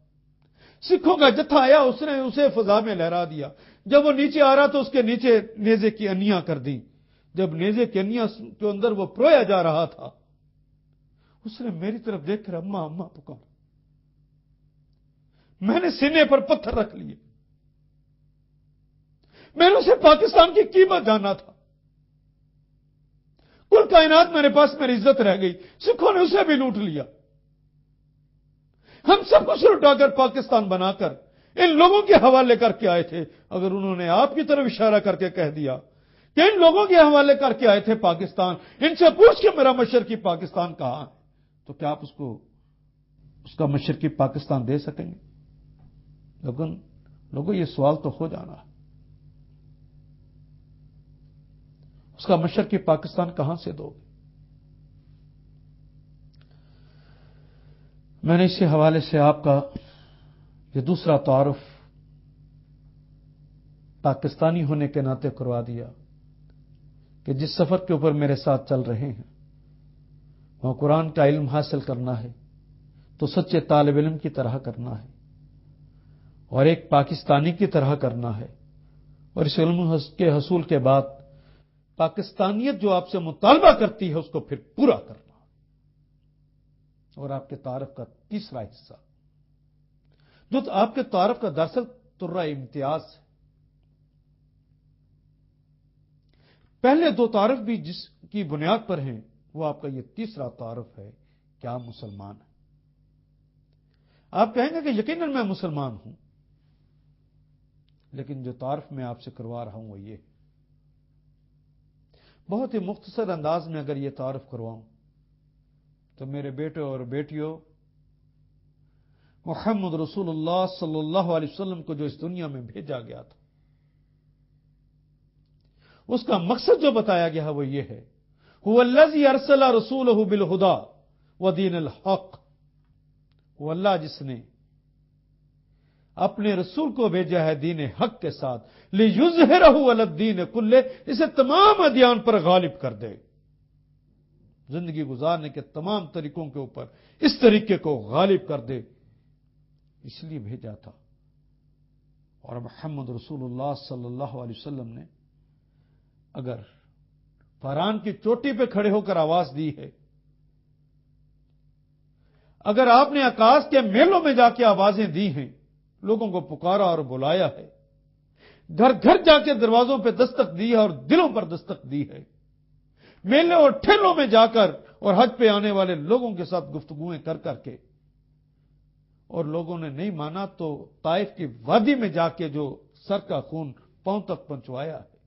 B: سکھوں کا جتھا آیا، اس نے اسے فضا میں لہرا دیا۔ جب وہ نیچے آ رہا تو اس کے نیچے نیزے کی انیاں کر دی۔ جب نیزے کی انیاں کے اندر وہ پرویا جا رہا تھا، اس نے میری طرف دیکھ کر اماں اماں پکارا۔ میں نے سینے پر پتھر رکھ لیے۔ میں نے اسے پاکستان کی قیمت جانا تھا۔ کل کائنات میرے پاس میری عزت رہ گئی، سکھوں نے اسے بھی لوٹ لیا۔ ہم سب کچھ لٹا کر پاکستان بنا کر ان لوگوں کے حوالے کر کے آئے تھے۔ اگر انہوں نے آپ کی طرف اشارہ کر کے کہہ دیا کہ ان لوگوں کے حوالے کر کے آئے تھے پاکستان، ان سے پوچھ کے میرا مشرقی پاکستان کہاں ہے، تو کیا آپ اس کا مشرقی پاکستان دے سکیں گے؟ لوگوں یہ سوال تو ہو جانا ہے، اس کا مشرقی پاکستان کہاں سے دو گے؟ میں نے اسی حوالے سے آپ کا یہ دوسرا تعارف پاکستانی ہونے کے ناطے کروا دیا کہ جس سفر کے اوپر میرے ساتھ چل رہے ہیں وہاں قرآن کا علم حاصل کرنا ہے تو سچے طالب علم کی طرح کرنا ہے اور ایک پاکستانی کی طرح کرنا ہے، اور اس علم کے حصول کے بعد پاکستانیت جو آپ سے مطالبہ کرتی ہے اس کو پھر پورا کرنا۔ اور آپ کے تعارف کا تیسرا حصہ جو آپ کے تعارف کا دراصل ترہ امتیاز ہے۔ پہلے دو تعارف بھی جس کی بنیاد پر ہیں وہ آپ کا یہ تیسرا تعارف ہے کہ آپ مسلمان ہیں۔ آپ کہیں گے کہ یقیناً میں مسلمان ہوں، لیکن جو تعارف میں آپ سے کروا رہا ہوں وہ یہ ہے۔ بہت ہی مختصر انداز میں اگر یہ تعارف کرواؤں تو میرے بیٹے اور بیٹیوں، محمد رسول اللہ صلی اللہ علیہ وسلم کو جو اس دنیا میں بھیجا گیا تھا اس کا مقصد جو بتایا گیا ہے وہ یہ ہے، هو الذی ارسل رسولہ بالہدی ودین الحق، وہ اللہ جس نے اپنے رسول کو بھیجا ہے دین حق کے ساتھ، لیظہرہ علی الدین کلہ، اسے تمام ادیان پر غالب کر دے۔ زندگی گزارنے کے تمام طریقوں کے اوپر اس طریقے کو غالب کر دے، اس لیے بھیجا تھا۔ اور محمد رسول اللہ صلی اللہ علیہ وسلم نے اگر فاران کی چوٹی پہ کھڑے ہو کر آواز دی ہے، اگر آپ نے آکاش کے میلوں میں جا کے آوازیں دی ہیں، لوگوں کو پکارا اور بلایا ہے، گھر گھر جا کے دروازوں پہ دستک دی ہے اور دلوں پر دستک دی ہے، میلے اور ٹھیلوں میں جا کر اور حج پہ آنے والے لوگوں کے ساتھ گفتگویں کر کر کے، اور لوگوں نے نہیں مانا تو طائف کی وادی میں جا کے جو سر کا خون پاؤں تک پہنچوایا ہے،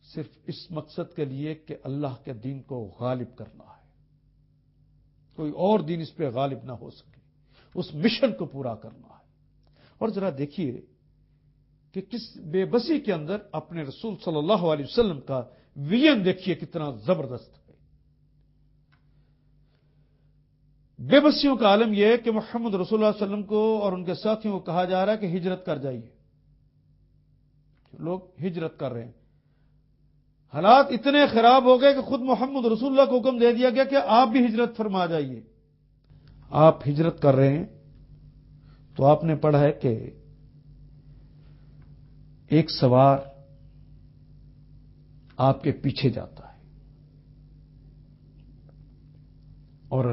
B: صرف اس مقصد کے لیے کہ اللہ کے دین کو غالب کرنا ہے، کوئی اور دین اس پہ غالب نہ ہو سکے، اس مشن کو پورا کرنا ہے۔ اور ذرا دیکھیے کہ کس بے بسی کے اندر اپنے رسول صلی اللہ علیہ وسلم کا ویژن دیکھیے کتنا زبردست ہے۔ بے بسیوں کا عالم یہ ہے کہ محمد رسول اللہ علیہ وسلم کو اور ان کے ساتھیوں کو کہا جا رہا ہے کہ ہجرت کر جائیے، لوگ ہجرت کر رہے ہیں، حالات اتنے خراب ہو گئے کہ خود محمد رسول اللہ کو حکم دے دیا گیا کہ آپ بھی ہجرت فرما جائیے۔ آپ ہجرت کر رہے ہیں تو آپ نے پڑھا ہے کہ ایک سوار آپ کے پیچھے جاتا ہے اور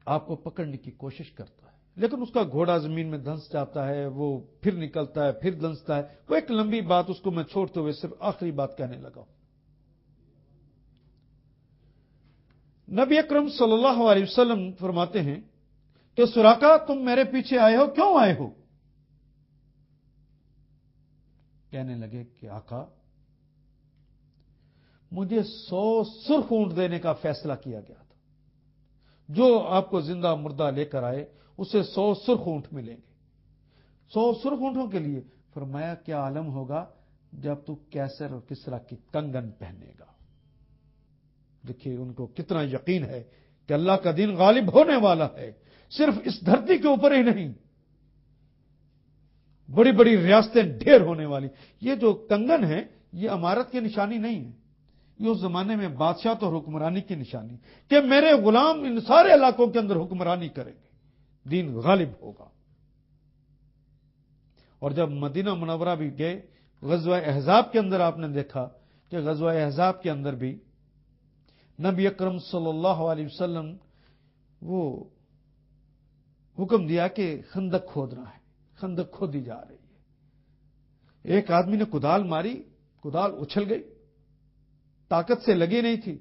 B: آپ کو پکڑنے کی کوشش کرتا ہے، لیکن اس کا گھوڑا زمین میں دھنس جاتا ہے، وہ پھر نکلتا ہے، پھر دھنستا ہے۔ وہ ایک لمبی بات، اس کو میں چھوڑتے ہوئے صرف آخری بات کہنے لگا ہوں۔ نبی اکرم صلی اللہ علیہ وسلم فرماتے ہیں کہ سراقہ تم میرے پیچھے آئے ہو، کیوں آئے ہو؟ کہنے لگے کہ آقا مجھے 100 سرخ اونٹ دینے کا فیصلہ کیا گیا تھا، جو آپ کو زندہ مردہ لے کر آئے اسے 100 سرخ اونٹ ملیں گے۔ 100 سرخ اونٹوں کے لیے فرمایا کیا عالم ہوگا جب تو کیسر اور کسرا کی کنگن پہنے گا۔ دیکھیے ان کو کتنا یقین ہے کہ اللہ کا دین غالب ہونے والا ہے، صرف اس دھرتی کے اوپر ہی نہیں، بڑی بڑی ریاستیں ڈھیر ہونے والی۔ یہ جو کنگن ہے یہ امارت کی نشانی نہیں ہے، یہ اس زمانے میں بادشاہ اور حکمرانی کی نشانی کہ میرے غلام ان سارے علاقوں کے اندر حکمرانی کریں گے، دین غالب ہوگا۔ اور جب مدینہ منورہ بھی گئے، غزوہ احزاب کے اندر آپ نے دیکھا کہ غزوہ احزاب کے اندر بھی نبی اکرم صلی اللہ علیہ وسلم وہ حکم دیا کہ خندق کھودنا ہے، خندق کھودی جا رہی ہے۔ ایک آدمی نے کدال ماری، کدال اچھل گئی، طاقت سے لگی نہیں تھی۔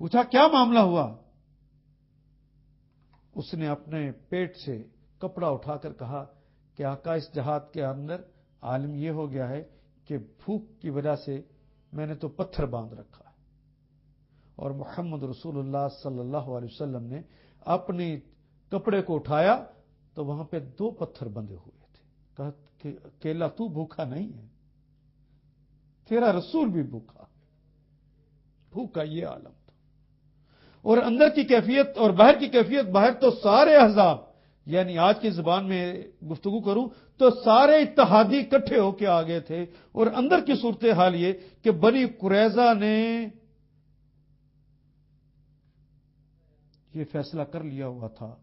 B: پوچھا کیا معاملہ ہوا؟ اس نے اپنے پیٹ سے کپڑا اٹھا کر کہا کہ آقا اس جہاد کے اندر عالم یہ ہو گیا ہے کہ بھوک کی وجہ سے میں نے تو پتھر باندھ رکھا ہے۔ اور محمد رسول اللہ صلی اللہ علیہ وسلم نے اپنے کپڑے کو اٹھایا تو وہاں پہ 2 پتھر بندھے ہوئے تھے۔ کہا کہ اکیلا تو بھوکا نہیں ہے، تیرا رسول بھی بھوکا، بھوکا یہ عالم تھا۔ اور اندر کی کیفیت اور باہر کی کیفیت، باہر تو سارے احزاب، یعنی آج کی زبان میں گفتگو کروں تو سارے اتحادی اکٹھے ہو کے آ گئے تھے، اور اندر کی صورتحال یہ کہ بنی قریظہ نے یہ فیصلہ کر لیا ہوا تھا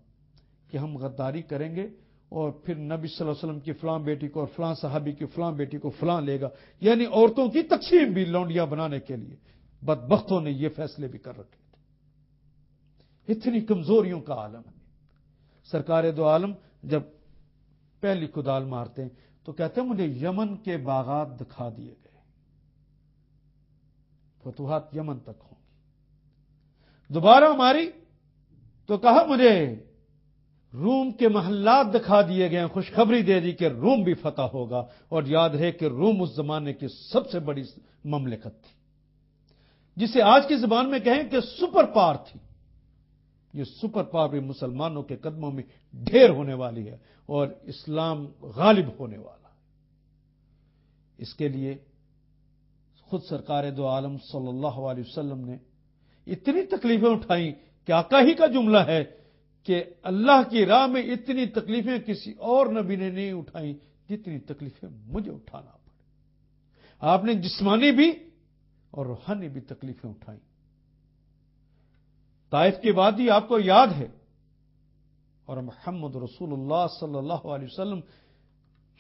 B: کہ ہم غداری کریں گے اور پھر نبی صلی اللہ علیہ وسلم کی فلاں بیٹی کو اور فلاں صحابی کی فلاں بیٹی کو فلاں لے گا، یعنی عورتوں کی تقسیم بھی لونڈیاں بنانے کے لیے بدبختوں نے یہ فیصلے بھی کر رکھے تھے۔ اتنی کمزوریوں کا عالم ہے۔ سرکار دو عالم جب پہلی کدال مارتے ہیں تو کہتے ہیں مجھے یمن کے باغات دکھا دیے گئے، فتوحات یمن تک ہوں گی۔ دوبارہ ہماری تو کہا مجھے روم کے محلات دکھا دیے گئے، خوشخبری دے دی کہ روم بھی فتح ہوگا۔ اور یاد ہے کہ روم اس زمانے کی سب سے بڑی مملکت تھی، جسے آج کی زبان میں کہیں کہ سپر پاور تھی۔ یہ سپر پاور بھی مسلمانوں کے قدموں میں ڈھیر ہونے والی ہے اور اسلام غالب ہونے والا ہے۔ اس کے لیے خود سرکار دو عالم صلی اللہ علیہ وسلم نے اتنی تکلیفیں اٹھائیں کہ آقا ہی کا جملہ ہے کہ اللہ کی راہ میں اتنی تکلیفیں کسی اور نبی نے نہیں اٹھائیں جتنی تکلیفیں مجھے اٹھانا پڑے۔ آپ نے جسمانی بھی اور روحانی بھی تکلیفیں اٹھائیں۔ طائف کی وادی آپ کو یاد ہے، اور محمد رسول اللہ صلی اللہ علیہ وسلم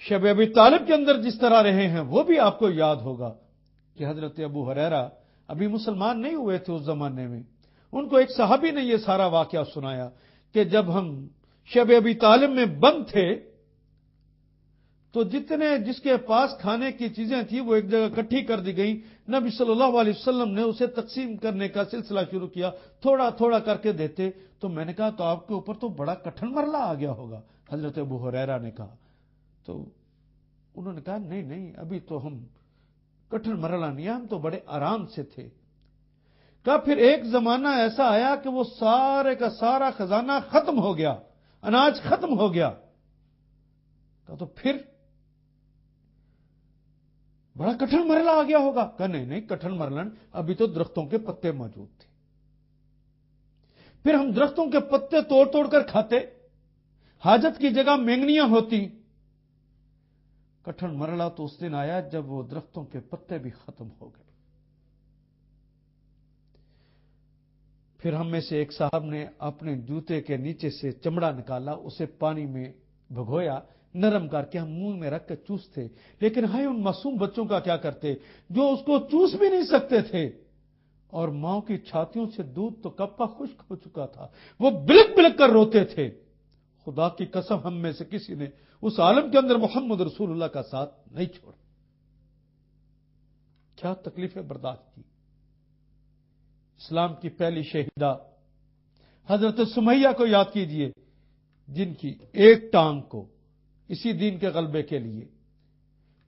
B: شب ابی طالب کے اندر جس طرح رہے ہیں وہ بھی آپ کو یاد ہوگا کہ حضرت ابو ہریرہ ابھی مسلمان نہیں ہوئے تھے اس زمانے میں، ان کو ایک صحابی نے یہ سارا واقعہ سنایا کہ جب ہم شب ابی طالب میں بند تھے تو جس کے پاس کھانے کی چیزیں تھیں وہ ایک جگہ اکٹھی کر دی گئی، نبی صلی اللہ علیہ وسلم نے اسے تقسیم کرنے کا سلسلہ شروع کیا، تھوڑا تھوڑا کر کے دیتے۔ تو میں نے کہا تو آپ کے اوپر تو بڑا کٹھن مرلہ آ گیا ہوگا، حضرت ابو ہریرہ نے کہا۔ تو انہوں نے کہا نہیں ابھی تو ہم کٹھن مرلہ نہیں، ہم تو بڑے آرام سے تھے۔ کہا پھر ایک زمانہ ایسا آیا کہ وہ سارے کا سارا خزانہ ختم ہو گیا، اناج ختم ہو گیا۔ کہا تو پھر بڑا کٹھن مرحلہ آ گیا ہوگا۔ کہ نہیں کٹھن مرحلہ ابھی تو درختوں کے پتے موجود تھے، پھر ہم درختوں کے پتے توڑ توڑ کر کھاتے، حاجت کی جگہ مینگنیاں ہوتی۔ کٹھن مرحلہ تو اس دن آیا جب وہ درختوں کے پتے بھی ختم ہو گئے۔ پھر ہم میں سے ایک صاحب نے اپنے جوتے کے نیچے سے چمڑا نکالا، اسے پانی میں بھگویا، نرم کر کے ہم منہ میں رکھ کے چوستے، لیکن ہائے ان معصوم بچوں کا کیا کرتے جو اس کو چوس بھی نہیں سکتے تھے، اور ماں کی چھاتیوں سے دودھ تو کپا خشک ہو چکا تھا، وہ بلک بلک کر روتے تھے۔ خدا کی قسم ہم میں سے کسی نے اس عالم کے اندر محمد رسول اللہ کا ساتھ نہیں چھوڑا۔ کیا تکلیفیں برداشت کی۔ اسلام کی پہلی شہیدہ حضرت سمیہ کو یاد کیجئے، جن کی ایک ٹانگ کو اسی دین کے غلبے کے لیے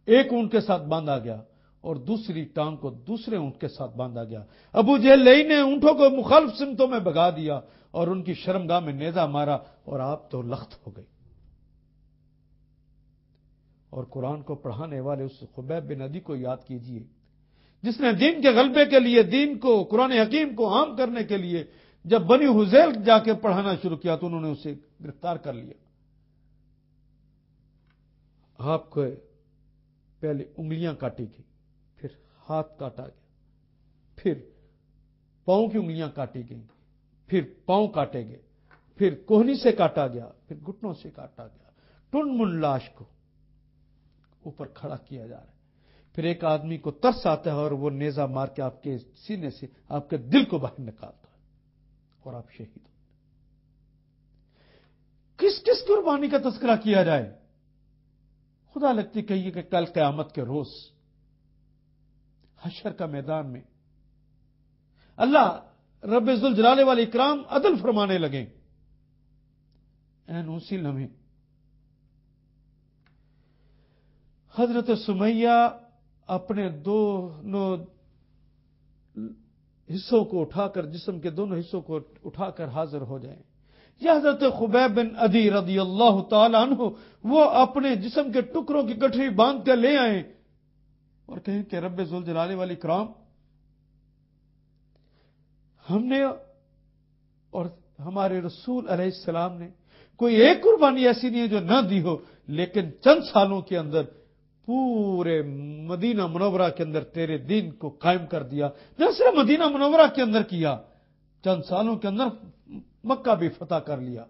B: ایک اونٹ کے ساتھ باندھا گیا اور دوسری ٹانگ کو دوسرے اونٹ کے ساتھ باندھا گیا۔ ابو جہل لئی نے اونٹوں کو مخالف سمتوں میں بھگا دیا اور ان کی شرمگاہ میں نیزہ مارا اور آپ تو لخت ہو گئی۔ اور قرآن کو پڑھانے والے اس خبیب بن عدی کو یاد کیجئے، جس نے دین کے غلبے کے لیے، دین کو، قرآن حکیم کو عام کرنے کے لیے جب بنی حذیل جا کے پڑھانا شروع کیا تو انہوں نے اسے گرفتار کر لیا۔ آپ کو پہلے انگلیاں کاٹی گئی، پھر ہاتھ کاٹا گیا، پھر پاؤں کی انگلیاں کاٹی گئیں، پھر پاؤں کاٹے گئے، پھر کوہنی سے کاٹا گیا، پھر گھٹنوں سے کاٹا گیا، ٹنڈ منڈ لاش کو اوپر کھڑا کیا جا رہا ہے۔ پھر ایک آدمی کو ترس آتا ہے اور وہ نیزہ مار کے آپ کے سینے سے آپ کے دل کو باہر نکالتا ہے اور آپ شہید ہوتے۔ کس کس قربانی کا تذکرہ کیا جائے؟ خدا لگتی کہیے کہ کل قیامت کے روز حشر کا میدان میں اللہ رب ذوالجلال والاکرام عدل فرمانے لگیں، این اسی لمحے حضرت سمیہ اپنے دونوں حصوں کو اٹھا کر، جسم کے دونوں حصوں کو اٹھا کر حاضر ہو جائیں، یا حضرت خبیب بن عدی رضی اللہ تعالی عنہ وہ اپنے جسم کے ٹکڑوں کی گٹھری باندھ کر لے آئیں اور کہیں کہ رب ذوالجلال والاکرام، ہم نے اور ہمارے رسول علیہ السلام نے کوئی ایک قربانی ایسی نہیں ہے جو نہ دی ہو، لیکن چند سالوں کے اندر پورے مدینہ منورہ کے اندر تیرے دین کو قائم کر دیا۔ نہ صرف مدینہ منورہ کے اندر کیا، چند سالوں کے اندر مکہ بھی فتح کر لیا،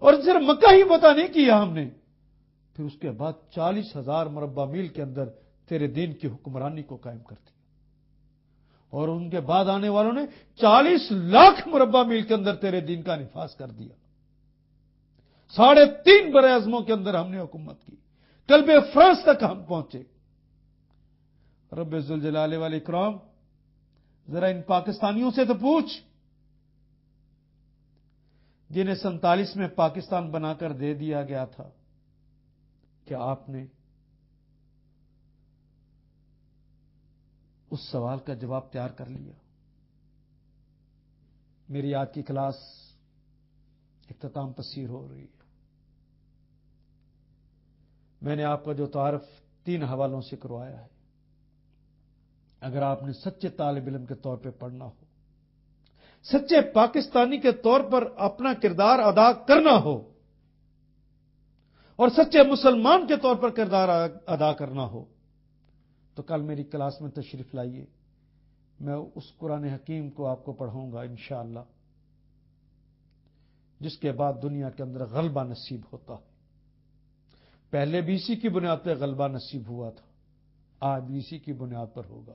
B: اور صرف مکہ ہی فتح نہیں کیا ہم نے، پھر اس کے بعد 40,000 مربع میل کے اندر تیرے دین کی حکمرانی کو قائم کر دیا، اور ان کے بعد آنے والوں نے 40 لاکھ مربع میل کے اندر تیرے دین کا نفاذ کر دیا۔ 3.5 بر اعظموں کے اندر ہم نے حکومت کی، قلب فرانس تک ہم پہنچے۔ رب ذوالجلال والاکرام ذرا ان پاکستانیوں سے تو پوچھ، جنہیں 47 میں پاکستان بنا کر دے دیا گیا تھا، کہ آپ نے اس سوال کا جواب تیار کر لیا؟ میری آج کی کلاس اختتام پذیر ہو رہی ہے۔ میں نے آپ کا جو تعارف 3 حوالوں سے کروایا ہے، اگر آپ نے سچے طالب علم کے طور پہ پڑھنا ہو، سچے پاکستانی کے طور پر اپنا کردار ادا کرنا ہو، اور سچے مسلمان کے طور پر کردار ادا کرنا ہو، تو کل میری کلاس میں تشریف لائیے۔ میں اس قرآن حکیم کو آپ کو پڑھاؤں گا انشاءاللہ، جس کے بعد دنیا کے اندر غلبہ نصیب ہوتا ہے۔ پہلے بھی اسی کی بنیاد پہ غلبہ نصیب ہوا تھا، آج بھی اسی کی بنیاد پر ہوگا۔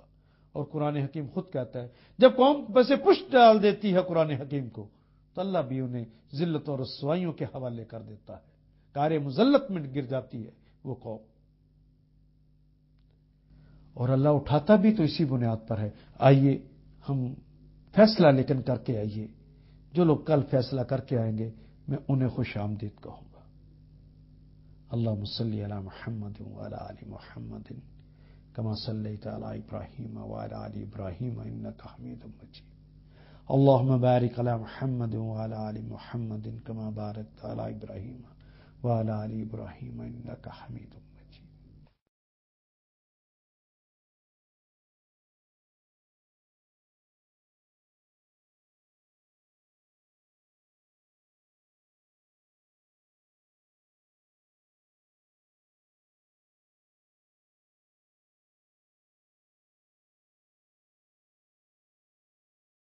B: اور قرآن حکیم خود کہتا ہے جب قوم بسے پشت ڈال دیتی ہے قرآن حکیم کو تو اللہ بھی انہیں ذلت اور رسوائیوں کے حوالے کر دیتا ہے، کار مذلت میں گر جاتی ہے وہ قوم، اور اللہ اٹھاتا بھی تو اسی بنیاد پر ہے۔ آئیے ہم فیصلہ لیکن کر کے آئیے، جو لوگ کل فیصلہ کر کے آئیں گے میں انہیں خوش آمدید کہوں گا۔ اللہم صلی علی محمد وعلی آل محمد کما صلیت علی ابراہیم وعلی آل ابراہیم انک حمید مجید۔ اللہم بارک علی محمد وعلی آل محمد کما بارکت علی ابراہیم وعلی آل ابراہیم انک حمید مجید۔